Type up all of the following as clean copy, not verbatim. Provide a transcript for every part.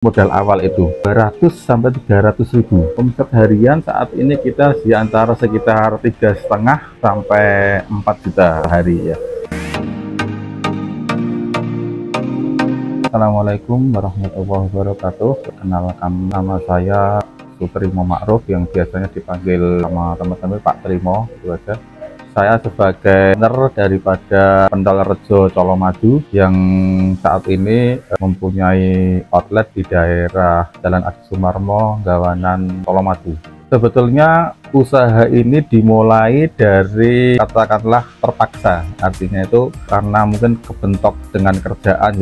Modal awal itu 200 sampai 300 ribu. Omset harian saat ini kita di antara sekitar 3,5 sampai 4 juta hari ya. Assalamualaikum warahmatullahi wabarakatuh. Perkenalkan, nama saya Sutrimo Ma'ruf yang biasanya dipanggil sama teman-teman Pak Trimo, itu aja. Saya sebagai owner daripada Pentol Rejo Colomadu yang saat ini mempunyai outlet di daerah Jalan Adi Sumarmo, Gawanan, Colomadu. Sebetulnya usaha ini dimulai dari katakanlah terpaksa, artinya itu karena mungkin kebentok dengan kerjaan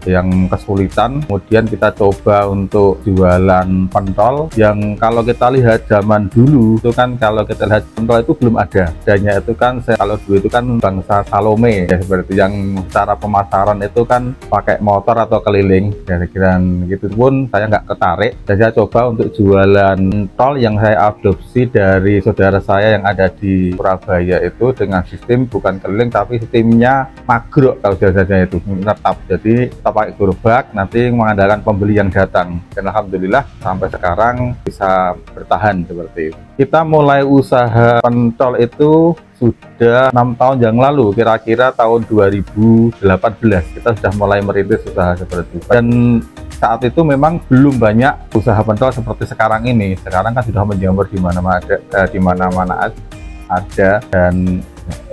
yang kesulitan, kemudian kita coba untuk jualan pentol yang kalau kita lihat zaman dulu itu kan, kalau kita lihat pentol itu belum ada, adanya itu kan kalau dulu itu kan bangsa Salome ya, seperti yang cara pemasaran itu kan pakai motor atau keliling, kira-kira gitu pun saya nggak ketarik, dan saya coba untuk jualan pentol yang saya adopsi dari saudara saya yang ada di Surabaya itu dengan sistem bukan keliling tapi sistemnya magrok, kalau biasanya itu menetap, jadi kita pakai gerobak, nanti mengandalkan pembeli yang datang, dan alhamdulillah sampai sekarang bisa bertahan seperti itu. Kita mulai usaha pentol itu sudah 6 tahun yang lalu, kira-kira tahun 2018 kita sudah mulai merintis usaha seperti itu, dan saat itu memang belum banyak usaha pentol seperti sekarang ini. Sekarang kan sudah menjamur di mana-mana ada, dan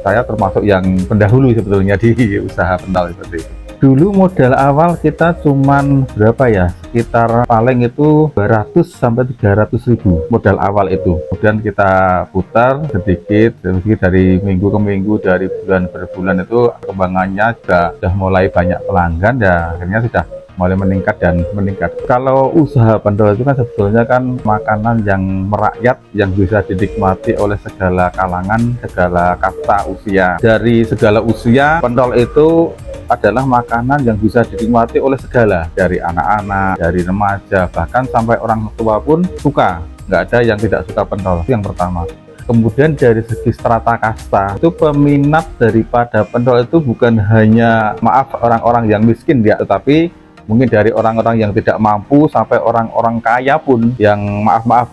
saya termasuk yang pendahulu sebetulnya di usaha pentol seperti itu. Dulu modal awal kita cuman berapa ya, sekitar paling itu 200 sampai 300 ribu modal awal itu. Kemudian kita putar sedikit dari minggu ke minggu, dari bulan per bulan itu kembangannya sudah mulai banyak pelanggan, dan akhirnya sudah mulai meningkat dan meningkat. Kalau usaha pentol itu kan sebetulnya kan makanan yang merakyat, yang bisa dinikmati oleh segala kalangan, segala kasta usia. Dari segala usia, pentol itu adalah makanan yang bisa dinikmati oleh segala, dari anak-anak, dari remaja, bahkan sampai orang tua pun suka. Nggak ada yang tidak suka pentol, itu yang pertama. Kemudian dari segi strata kasta, itu peminat daripada pentol itu bukan hanya orang-orang yang miskin ya, tetapi mungkin dari orang-orang yang tidak mampu sampai orang-orang kaya pun yang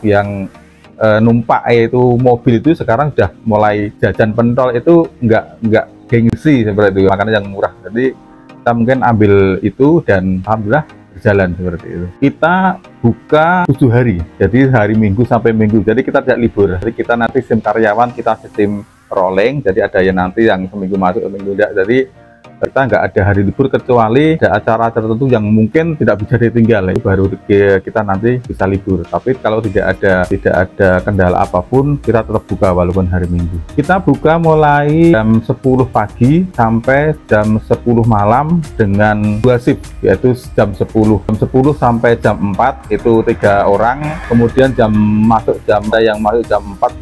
yang numpak itu mobil itu sekarang sudah mulai jajan pentol itu nggak gengsi seperti itu, makanan yang murah. Jadi kita mungkin ambil itu dan alhamdulillah berjalan seperti itu. Kita buka 7 hari, jadi hari Minggu sampai Minggu, jadi kita tidak libur. Jadi kita nanti sistem karyawan, kita sistem rolling, jadi ada yang nanti yang seminggu masuk, seminggu tidak. Jadi kita nggak ada hari libur kecuali ada acara tertentu yang mungkin tidak bisa ditinggal, baru kita nanti bisa libur. Tapi kalau tidak ada kendala apapun, kita tetap buka walaupun hari Minggu. Kita buka mulai jam 10 pagi sampai jam 10 malam dengan 2 shift, yaitu jam 10 sampai jam 4 itu 3 orang, kemudian yang masuk jam 4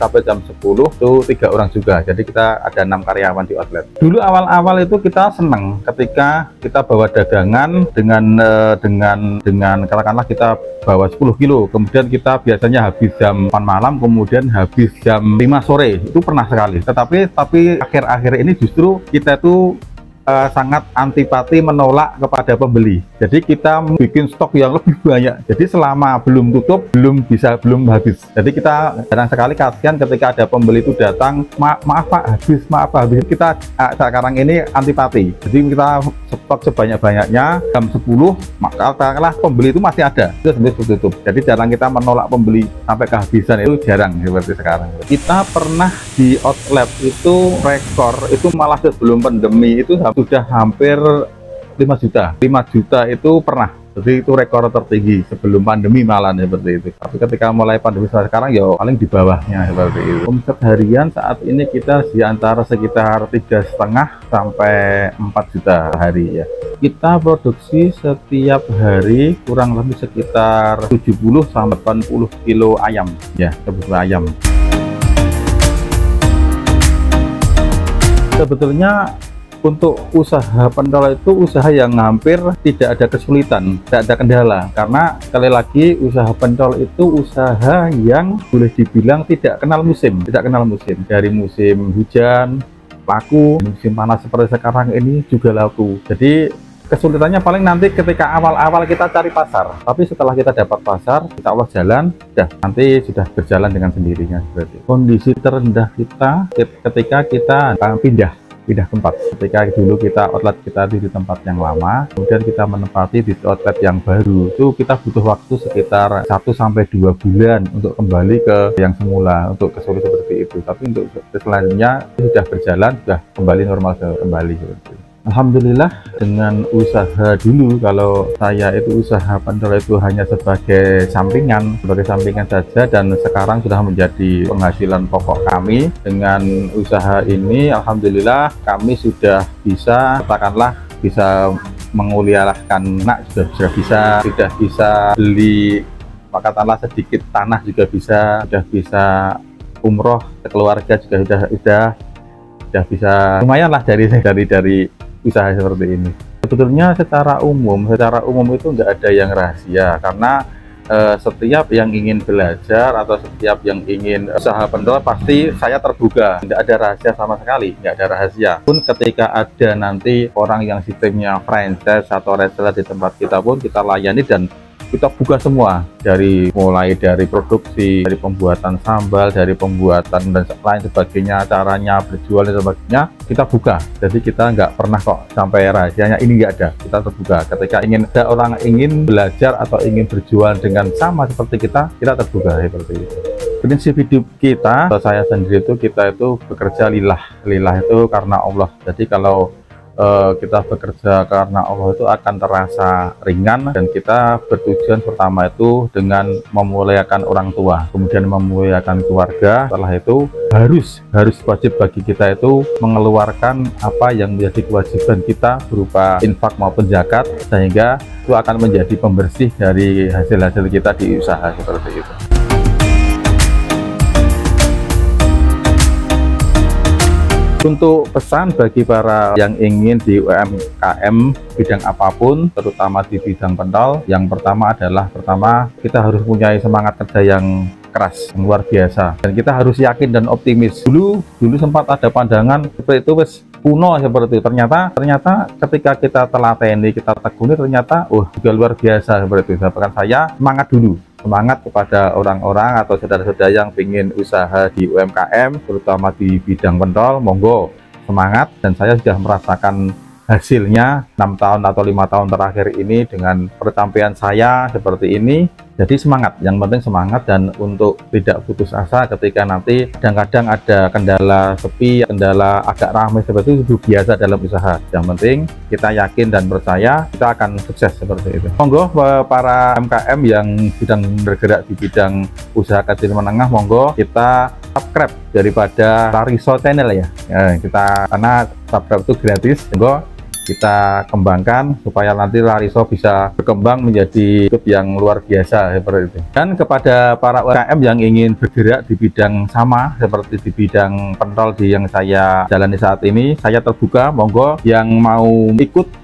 sampai jam 10 itu 3 orang juga. Jadi kita ada 6 karyawan di outlet. Dulu awal-awal itu kita senang ketika kita bawa dagangan dengan katakanlah kita bawa 10 kilo, kemudian kita biasanya habis jam 4 malam, kemudian habis jam 5 sore, itu pernah sekali. Tapi akhir-akhir ini justru kita itu sangat antipati menolak kepada pembeli. Jadi kita bikin stok yang lebih banyak. Jadi selama belum tutup, belum habis. Jadi kita jarang sekali kasihan ketika ada pembeli itu datang, maaf Pak, habis. Kita sekarang ini antipati. Jadi kita stok sebanyak-banyaknya jam 10, maka katakanlah pembeli itu masih ada, itu sampai tutup. Jadi jarang kita menolak pembeli sampai kehabisan, itu jarang seperti sekarang. Kita pernah di outlet itu rekor, itu malah sebelum pandemi itu sudah hampir 5 juta. 5 juta itu pernah. Jadi itu rekor tertinggi sebelum pandemi malah seperti itu. Tapi ketika mulai pandemi sekarang ya paling di bawahnya seperti itu. Omset harian saat ini kita di antara sekitar 3,5 sampai 4 juta hari ya. Kita produksi setiap hari kurang lebih sekitar 70 sampai 80 kilo ayam ya, kebutuhan ayam. Sebetulnya untuk usaha pentol itu usaha yang hampir tidak ada kesulitan, tidak ada kendala, karena sekali lagi usaha pentol itu usaha yang boleh dibilang tidak kenal musim. Dari musim hujan laku, musim panas seperti sekarang ini juga laku. Jadi Kesulitannya paling nanti ketika awal-awal kita cari pasar, tapi setelah kita dapat pasar, kita Allah jalan, nanti sudah berjalan dengan sendirinya. Berarti kondisi terendah kita ketika kita pindah tempat. Ketika dulu kita outlet kita di tempat yang lama, kemudian kita menempati di outlet yang baru, itu kita butuh waktu sekitar 1-2 bulan untuk kembali ke yang semula, untuk kesulitan seperti itu. Tapi untuk selanjutnya sudah berjalan, sudah kembali normal kembali seperti itu. Alhamdulillah, dengan usaha dulu, kalau saya itu usaha pentol itu hanya sebagai sampingan saja, dan sekarang sudah menjadi penghasilan pokok kami. Dengan usaha ini alhamdulillah kami sudah bisa, katakanlah bisa menguliakan anak, sudah bisa beli katakanlah sedikit tanah, juga sudah bisa umroh keluarga, juga sudah bisa lumayan lah dari usaha seperti ini. Sebetulnya secara umum itu nggak ada yang rahasia, karena setiap yang ingin belajar atau setiap yang ingin usaha pentol pasti saya terbuka, tidak ada rahasia sama sekali, nggak ada rahasia. Pun ketika ada nanti orang yang sistemnya franchise atau reseller di tempat kita pun kita layani dan kita buka semua, mulai dari produksi, dari pembuatan sambal, dari pembuatan dan lain sebagainya, caranya berjual dan sebagainya kita buka. Jadi kita nggak pernah kok sampai rahasianya ini, nggak ada, kita terbuka. Ketika ada orang ingin belajar atau ingin berjual dengan sama seperti kita terbuka seperti itu. Prinsip hidup kita, saya sendiri itu, kita itu bekerja lillah itu karena Allah. Jadi kalau kita bekerja karena Allah itu akan terasa ringan, dan kita bertujuan pertama itu dengan memuliakan orang tua, kemudian memuliakan keluarga. Setelah itu harus wajib bagi kita itu mengeluarkan apa yang menjadi kewajiban kita berupa infak maupun zakat, sehingga itu akan menjadi pembersih dari hasil-hasil kita di usaha seperti itu. Untuk pesan bagi para yang ingin di UMKM bidang apapun, terutama di bidang pentol, yang pertama adalah kita harus punya semangat kerja yang keras, yang luar biasa, dan kita harus yakin dan optimis. Dulu sempat ada pandangan seperti itu wes kuno seperti itu. Ternyata ketika kita telateni, kita tekuni, ternyata juga luar biasa seperti itu. Bahkan saya semangat kepada orang-orang atau saudara-saudara yang ingin usaha di UMKM, terutama di bidang pentol, monggo semangat. Dan saya sudah merasakan hasilnya 6 tahun atau 5 tahun terakhir ini dengan percapaian saya seperti ini. Jadi semangat, yang penting semangat, dan untuk tidak putus asa ketika nanti kadang-kadang ada kendala sepi, kendala agak ramai seperti itu biasa dalam usaha. Yang penting kita yakin dan percaya kita akan sukses seperti itu. Monggo para UMKM yang sedang bergerak di bidang usaha kecil menengah, monggo kita subscribe daripada Lariso Channel ya. Karena subscribe itu gratis, monggo kita kembangkan supaya nanti Lariso bisa berkembang menjadi YouTube yang luar biasa seperti itu. Dan kepada para UMKM yang ingin bergerak di bidang sama seperti di bidang pentol yang saya jalani saat ini, saya terbuka, monggo yang mau ikut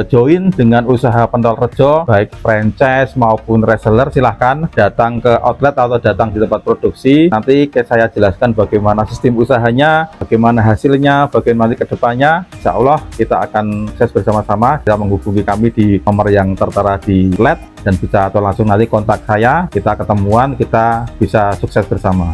join dengan usaha pentol Rejo, baik franchise maupun reseller, silahkan datang ke outlet atau datang di tempat produksi. Nanti saya jelaskan bagaimana sistem usahanya, bagaimana hasilnya, bagaimana ke depannya. Insya Allah kita akan sukses bersama-sama. Bisa menghubungi kami di nomor yang tertera di LED, dan bisa atau langsung nanti kontak saya, kita ketemuan, kita bisa sukses bersama.